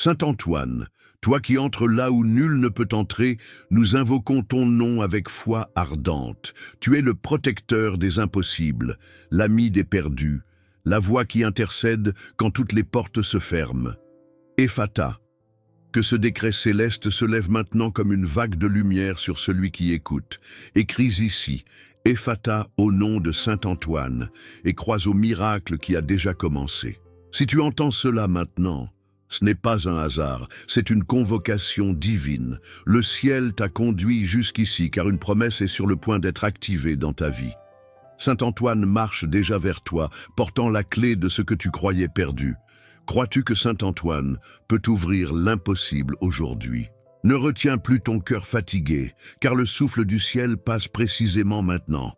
Saint Antoine, toi qui entres là où nul ne peut entrer, nous invoquons ton nom avec foi ardente. Tu es le protecteur des impossibles, l'ami des perdus, la voix qui intercède quand toutes les portes se ferment. Ephata, que ce décret céleste se lève maintenant comme une vague de lumière sur celui qui écoute. Écris ici, Ephata au nom de Saint Antoine, et crois au miracle qui a déjà commencé. Si tu entends cela maintenant, ce n'est pas un hasard, c'est une convocation divine. Le ciel t'a conduit jusqu'ici car une promesse est sur le point d'être activée dans ta vie. Saint Antoine marche déjà vers toi, portant la clé de ce que tu croyais perdu. Crois-tu que Saint Antoine peut ouvrir l'impossible aujourd'hui? Ne retiens plus ton cœur fatigué, car le souffle du ciel passe précisément maintenant.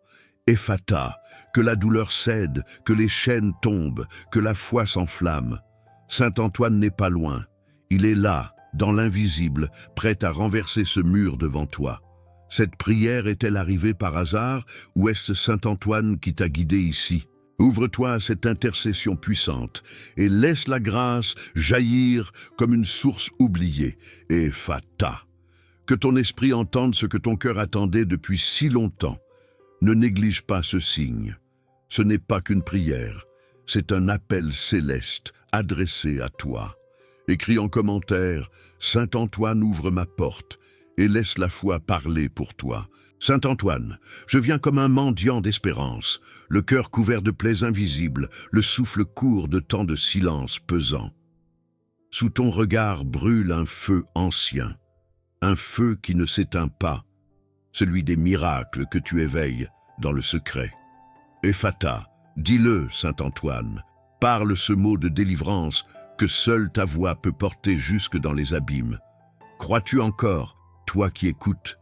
Ephata, que la douleur cède, que les chaînes tombent, que la foi s'enflamme. Saint Antoine n'est pas loin. Il est là, dans l'invisible, prêt à renverser ce mur devant toi. Cette prière est-elle arrivée par hasard, ou est-ce Saint Antoine qui t'a guidé ici? Ouvre-toi à cette intercession puissante et laisse la grâce jaillir comme une source oubliée. Ephata, que ton esprit entende ce que ton cœur attendait depuis si longtemps. Ne néglige pas ce signe. Ce n'est pas qu'une prière, c'est un appel céleste adressé à toi. Écris en commentaire « Saint Antoine ouvre ma porte » et laisse la foi parler pour toi. Saint Antoine, je viens comme un mendiant d'espérance, le cœur couvert de plaies invisibles, le souffle court de tant de silence pesant. Sous ton regard brûle un feu ancien, un feu qui ne s'éteint pas, celui des miracles que tu éveilles dans le secret. Ephata, dis-le, Saint Antoine, parle ce mot de délivrance que seule ta voix peut porter jusque dans les abîmes. Crois-tu encore, toi qui écoutes,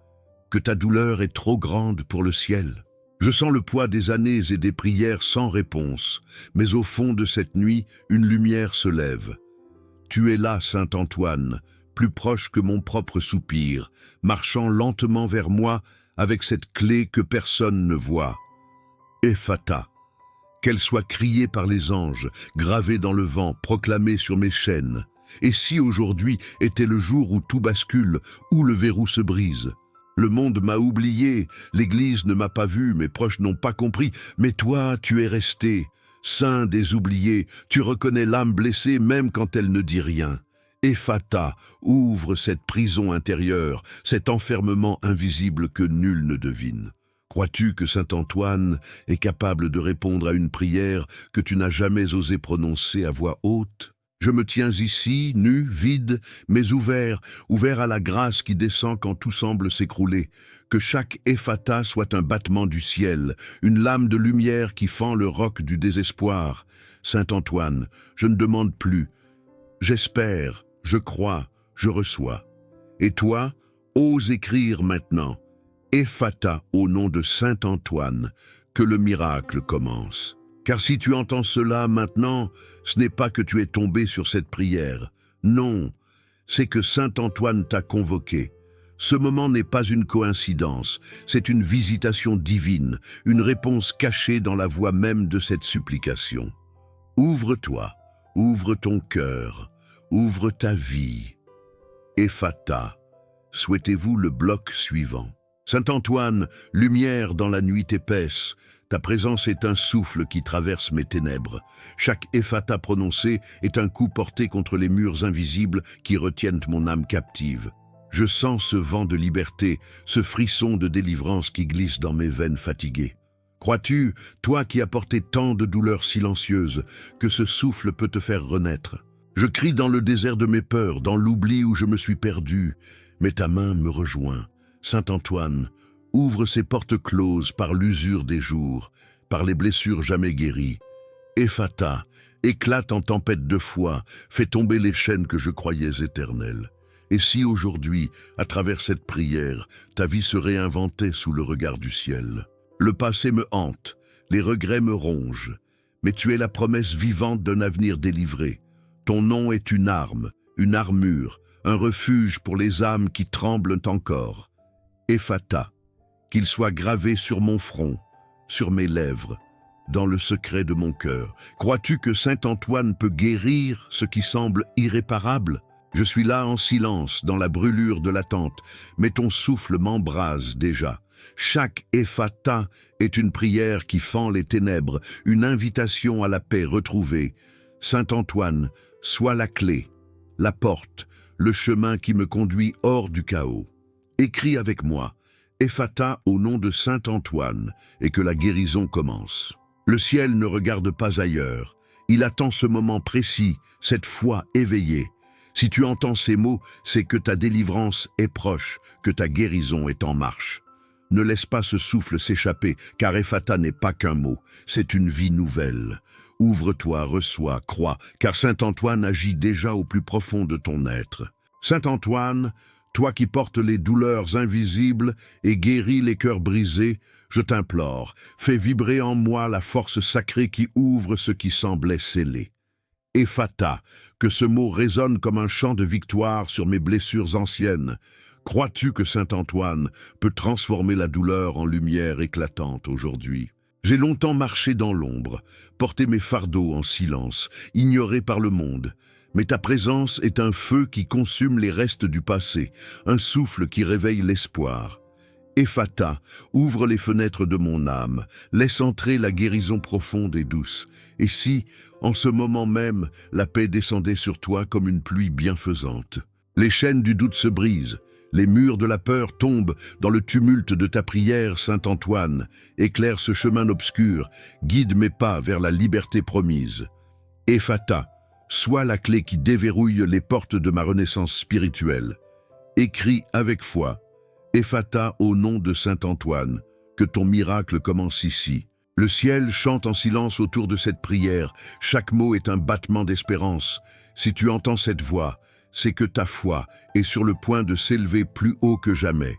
que ta douleur est trop grande pour le ciel? Je sens le poids des années et des prières sans réponse, mais au fond de cette nuit, une lumière se lève. Tu es là, Saint Antoine, plus proche que mon propre soupir, marchant lentement vers moi avec cette clé que personne ne voit. Ephata, qu'elle soit criée par les anges, gravée dans le vent, proclamée sur mes chaînes. Et si aujourd'hui était le jour où tout bascule, où le verrou se brise? Le monde m'a oublié, l'Église ne m'a pas vu, mes proches n'ont pas compris, mais toi, tu es resté, saint des oubliés, tu reconnais l'âme blessée même quand elle ne dit rien. Ephata, ouvre cette prison intérieure, cet enfermement invisible que nul ne devine. Crois-tu que Saint Antoine est capable de répondre à une prière que tu n'as jamais osé prononcer à voix haute? Je me tiens ici, nu, vide, mais ouvert à la grâce qui descend quand tout semble s'écrouler. Que chaque Ephata soit un battement du ciel, une lame de lumière qui fend le roc du désespoir. Saint Antoine, je ne demande plus. J'espère, je crois, je reçois. Et toi, ose écrire maintenant. Ephata au nom de Saint Antoine, que le miracle commence. Car si tu entends cela maintenant, ce n'est pas que tu es tombé sur cette prière. Non, c'est que Saint Antoine t'a convoqué. Ce moment n'est pas une coïncidence, c'est une visitation divine, une réponse cachée dans la voix même de cette supplication. Ouvre-toi, ouvre ton cœur, ouvre ta vie. Ephata, souhaitez-vous le bloc suivant? Saint Antoine, lumière dans la nuit épaisse, ta présence est un souffle qui traverse mes ténèbres. Chaque Ephata prononcé est un coup porté contre les murs invisibles qui retiennent mon âme captive. Je sens ce vent de liberté, ce frisson de délivrance qui glisse dans mes veines fatiguées. Crois-tu, toi qui as porté tant de douleurs silencieuses, que ce souffle peut te faire renaître? Je crie dans le désert de mes peurs, dans l'oubli où je me suis perdu, mais ta main me rejoint. Saint Antoine, ouvre ces portes closes par l'usure des jours, par les blessures jamais guéries. Ephata, éclate en tempête de foi, fais tomber les chaînes que je croyais éternelles. Et si aujourd'hui, à travers cette prière, ta vie se réinventait sous le regard du ciel? Le passé me hante, les regrets me rongent, mais tu es la promesse vivante d'un avenir délivré. Ton nom est une arme, une armure, un refuge pour les âmes qui tremblent encore. Ephata, qu'il soit gravé sur mon front, sur mes lèvres, dans le secret de mon cœur. Crois-tu que Saint Antoine peut guérir ce qui semble irréparable? Je suis là en silence, dans la brûlure de l'attente, mais ton souffle m'embrase déjà. Chaque Ephata est une prière qui fend les ténèbres, une invitation à la paix retrouvée. Saint Antoine, sois la clé, la porte, le chemin qui me conduit hors du chaos. Écris avec moi, Ephata au nom de Saint Antoine, et que la guérison commence. Le ciel ne regarde pas ailleurs. Il attend ce moment précis, cette foi éveillée. Si tu entends ces mots, c'est que ta délivrance est proche, que ta guérison est en marche. Ne laisse pas ce souffle s'échapper, car Ephata n'est pas qu'un mot, c'est une vie nouvelle. Ouvre-toi, reçois, crois, car Saint Antoine agit déjà au plus profond de ton être. Saint Antoine, toi qui portes les douleurs invisibles et guéris les cœurs brisés, je t'implore, fais vibrer en moi la force sacrée qui ouvre ce qui semblait scellé. Ephata, que ce mot résonne comme un chant de victoire sur mes blessures anciennes. Crois-tu que Saint Antoine peut transformer la douleur en lumière éclatante aujourd'hui? J'ai longtemps marché dans l'ombre, porté mes fardeaux en silence, ignoré par le monde. Mais ta présence est un feu qui consume les restes du passé, un souffle qui réveille l'espoir. Ephata, ouvre les fenêtres de mon âme, laisse entrer la guérison profonde et douce. Et si, en ce moment même, la paix descendait sur toi comme une pluie bienfaisante? Les chaînes du doute se brisent, les murs de la peur tombent dans le tumulte de ta prière, Saint Antoine. Éclaire ce chemin obscur, guide mes pas vers la liberté promise. Ephata, sois la clé qui déverrouille les portes de ma renaissance spirituelle. Écris avec foi, Ephata au nom de Saint Antoine, que ton miracle commence ici. Le ciel chante en silence autour de cette prière, chaque mot est un battement d'espérance. Si tu entends cette voix, c'est que ta foi est sur le point de s'élever plus haut que jamais.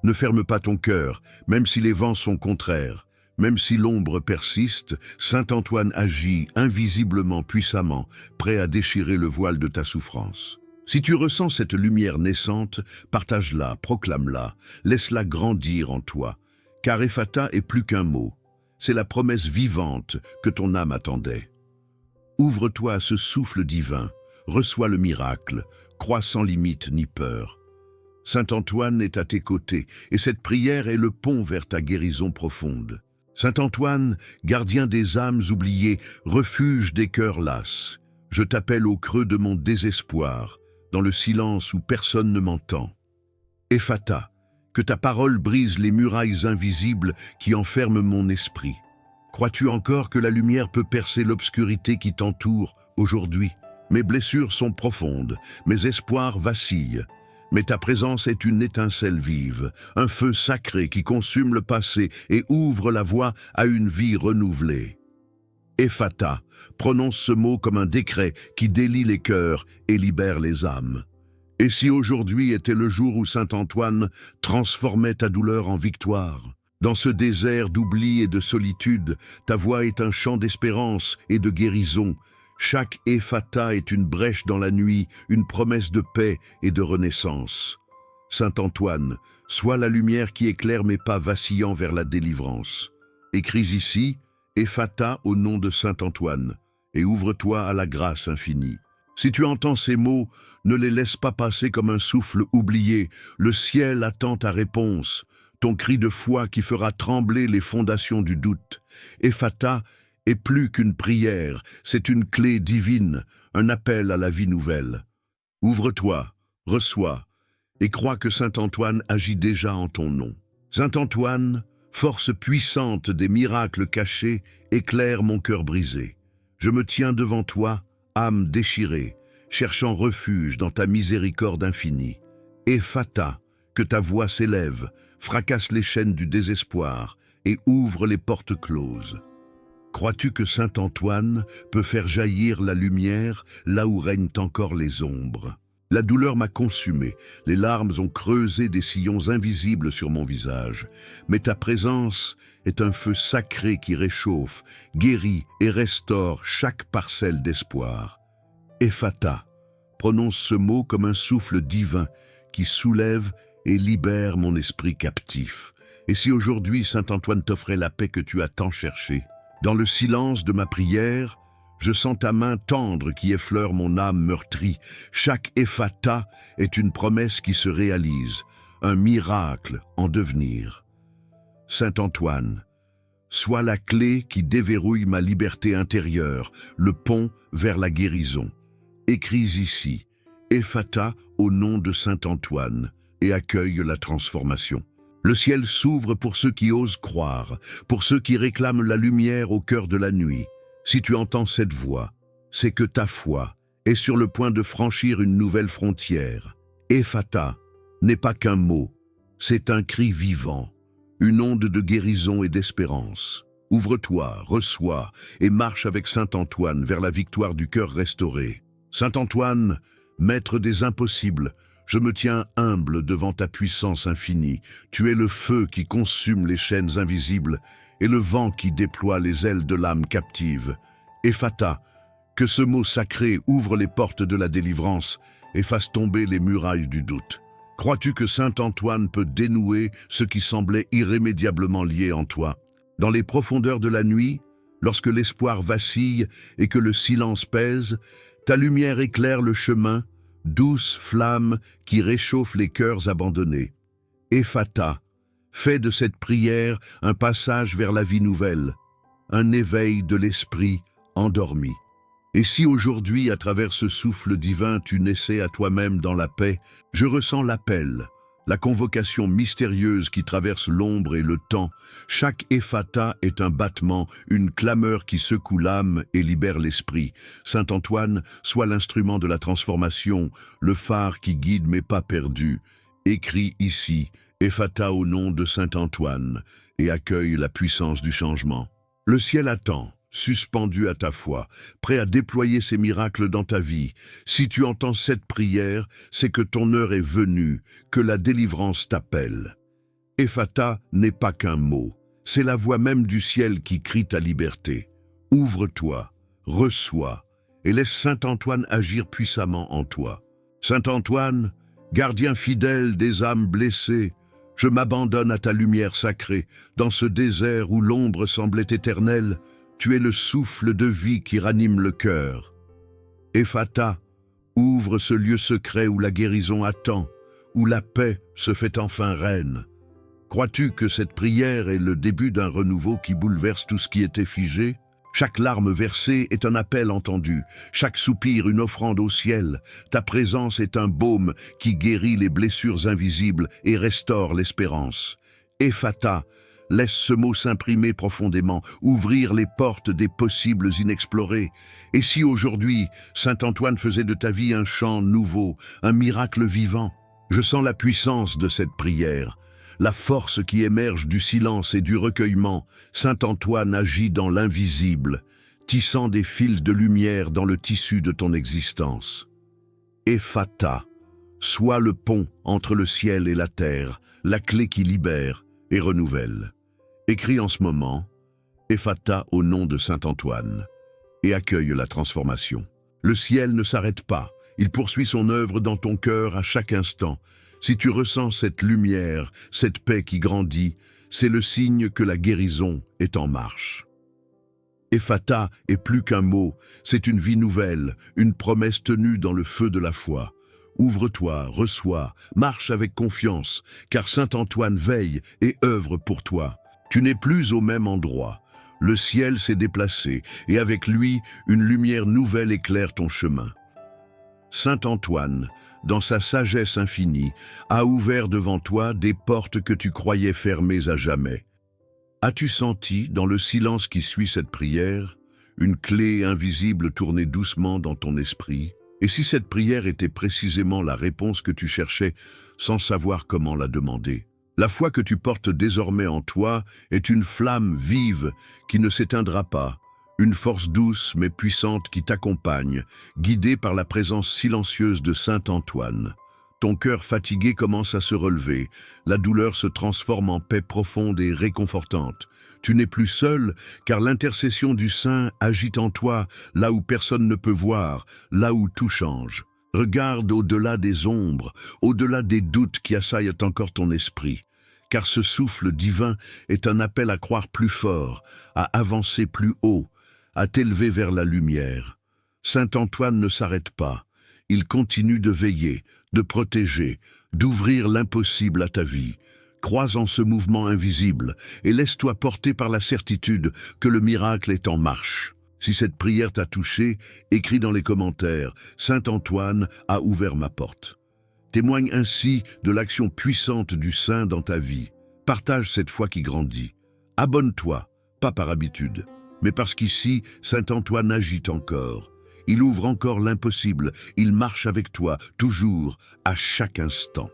Ne ferme pas ton cœur, même si les vents sont contraires. Même si l'ombre persiste, Saint Antoine agit invisiblement, puissamment, prêt à déchirer le voile de ta souffrance. Si tu ressens cette lumière naissante, partage-la, proclame-la, laisse-la grandir en toi, car Ephata est plus qu'un mot, c'est la promesse vivante que ton âme attendait. Ouvre-toi à ce souffle divin, reçois le miracle, crois sans limite ni peur. Saint Antoine est à tes côtés, et cette prière est le pont vers ta guérison profonde. Saint Antoine, gardien des âmes oubliées, refuge des cœurs lasses, je t'appelle au creux de mon désespoir, dans le silence où personne ne m'entend. Ephata, que ta parole brise les murailles invisibles qui enferment mon esprit. Crois-tu encore que la lumière peut percer l'obscurité qui t'entoure aujourd'hui? Mes blessures sont profondes, mes espoirs vacillent. Mais ta présence est une étincelle vive, un feu sacré qui consume le passé et ouvre la voie à une vie renouvelée. Ephata, prononce ce mot comme un décret qui délie les cœurs et libère les âmes. Et si aujourd'hui était le jour où Saint Antoine transformait ta douleur en victoire? Dans ce désert d'oubli et de solitude, ta voix est un chant d'espérance et de guérison. Chaque Ephata est une brèche dans la nuit, une promesse de paix et de renaissance. Saint Antoine, sois la lumière qui éclaire mes pas vacillant vers la délivrance. Écris ici, Ephata au nom de Saint Antoine, et ouvre-toi à la grâce infinie. Si tu entends ces mots, ne les laisse pas passer comme un souffle oublié. Le ciel attend ta réponse, ton cri de foi qui fera trembler les fondations du doute. Ephata est plus qu'une prière, c'est une clé divine, un appel à la vie nouvelle. Ouvre-toi, reçois, et crois que Saint Antoine agit déjà en ton nom. Saint Antoine, force puissante des miracles cachés, éclaire mon cœur brisé. Je me tiens devant toi, âme déchirée, cherchant refuge dans ta miséricorde infinie. Ephata, que ta voix s'élève, fracasse les chaînes du désespoir et ouvre les portes closes. Crois-tu que Saint Antoine peut faire jaillir la lumière là où règnent encore les ombres? La douleur m'a consumé, les larmes ont creusé des sillons invisibles sur mon visage. Mais ta présence est un feu sacré qui réchauffe, guérit et restaure chaque parcelle d'espoir. Ephata, prononce ce mot comme un souffle divin qui soulève et libère mon esprit captif. Et si aujourd'hui Saint Antoine t'offrait la paix que tu as tant cherchée? Dans le silence de ma prière, Je sens ta main tendre qui effleure mon âme meurtrie. Chaque ephata est une promesse qui se réalise, un miracle en devenir. Saint Antoine, sois la clé qui déverrouille ma liberté intérieure, le pont vers la guérison. Écris ici, Ephata au nom de Saint Antoine, et accueille la transformation. Le ciel s'ouvre pour ceux qui osent croire, pour ceux qui réclament la lumière au cœur de la nuit. Si tu entends cette voix, c'est que ta foi est sur le point de franchir une nouvelle frontière. Ephata n'est pas qu'un mot, c'est un cri vivant, une onde de guérison et d'espérance. Ouvre-toi, reçois et marche avec Saint Antoine vers la victoire du cœur restauré. Saint Antoine, maître des impossibles, je me tiens humble devant ta puissance infinie. Tu es le feu qui consume les chaînes invisibles et le vent qui déploie les ailes de l'âme captive. Ephata, que ce mot sacré ouvre les portes de la délivrance et fasse tomber les murailles du doute. Crois-tu que Saint Antoine peut dénouer ce qui semblait irrémédiablement lié en toi? Dans les profondeurs de la nuit, lorsque l'espoir vacille et que le silence pèse, ta lumière éclaire le chemin, douce flamme qui réchauffe les cœurs abandonnés. Ephata, fais de cette prière un passage vers la vie nouvelle, un éveil de l'esprit endormi. Et si aujourd'hui, à travers ce souffle divin, tu naissais à toi-même dans la paix, je ressens l'appel, la convocation mystérieuse qui traverse l'ombre et le temps. Chaque ephata est un battement, une clameur qui secoue l'âme et libère l'esprit. Saint Antoine, sois l'instrument de la transformation, le phare qui guide mes pas perdus. Écris ici, ephata au nom de Saint Antoine, et accueille la puissance du changement. Le ciel attend, suspendu à ta foi, prêt à déployer ses miracles dans ta vie. Si tu entends cette prière, c'est que ton heure est venue, que la délivrance t'appelle. Ephata n'est pas qu'un mot, c'est la voix même du ciel qui crie ta liberté. Ouvre-toi, reçois, et laisse Saint Antoine agir puissamment en toi. Saint Antoine, gardien fidèle des âmes blessées, je m'abandonne à ta lumière sacrée, dans ce désert où l'ombre semblait éternelle. Tu es le souffle de vie qui ranime le cœur. Ephata, ouvre ce lieu secret où la guérison attend, où la paix se fait enfin reine. Crois-tu que cette prière est le début d'un renouveau qui bouleverse tout ce qui était figé? Chaque larme versée est un appel entendu, chaque soupir une offrande au ciel. Ta présence est un baume qui guérit les blessures invisibles et restaure l'espérance. Ephata, laisse ce mot s'imprimer profondément, ouvrir les portes des possibles inexplorés. Et si aujourd'hui, Saint Antoine faisait de ta vie un chant nouveau, un miracle vivant? Je sens la puissance de cette prière, la force qui émerge du silence et du recueillement. Saint Antoine agit dans l'invisible, tissant des fils de lumière dans le tissu de ton existence. Ephata, sois le pont entre le ciel et la terre, la clé qui libère et renouvelle. Écris en ce moment, Ephata au nom de Saint Antoine, et accueille la transformation. Le ciel ne s'arrête pas, il poursuit son œuvre dans ton cœur à chaque instant. Si tu ressens cette lumière, cette paix qui grandit, c'est le signe que la guérison est en marche. Ephata est plus qu'un mot, c'est une vie nouvelle, une promesse tenue dans le feu de la foi. Ouvre-toi, reçois, marche avec confiance, car Saint Antoine veille et œuvre pour toi. Tu n'es plus au même endroit. Le ciel s'est déplacé, et avec lui, une lumière nouvelle éclaire ton chemin. Saint Antoine, dans sa sagesse infinie, a ouvert devant toi des portes que tu croyais fermées à jamais. As-tu senti, dans le silence qui suit cette prière, une clé invisible tourner doucement dans ton esprit? Et si cette prière était précisément la réponse que tu cherchais sans savoir comment la demander? La foi que tu portes désormais en toi est une flamme vive qui ne s'éteindra pas, une force douce mais puissante qui t'accompagne, guidée par la présence silencieuse de Saint Antoine. Ton cœur fatigué commence à se relever, la douleur se transforme en paix profonde et réconfortante. Tu n'es plus seul, car l'intercession du Saint agite en toi, là où personne ne peut voir, là où tout change. Regarde au-delà des ombres, au-delà des doutes qui assaillent encore ton esprit, car ce souffle divin est un appel à croire plus fort, à avancer plus haut, à t'élever vers la lumière. Saint Antoine ne s'arrête pas. Il continue de veiller, de protéger, d'ouvrir l'impossible à ta vie. Crois en ce mouvement invisible et laisse-toi porter par la certitude que le miracle est en marche. Si cette prière t'a touché, écris dans les commentaires « Saint Antoine a ouvert ma porte ». Témoigne ainsi de l'action puissante du saint dans ta vie. Partage cette foi qui grandit. Abonne-toi, pas par habitude, mais parce qu'ici, Saint Antoine agit encore. Il ouvre encore l'impossible, il marche avec toi, toujours, à chaque instant.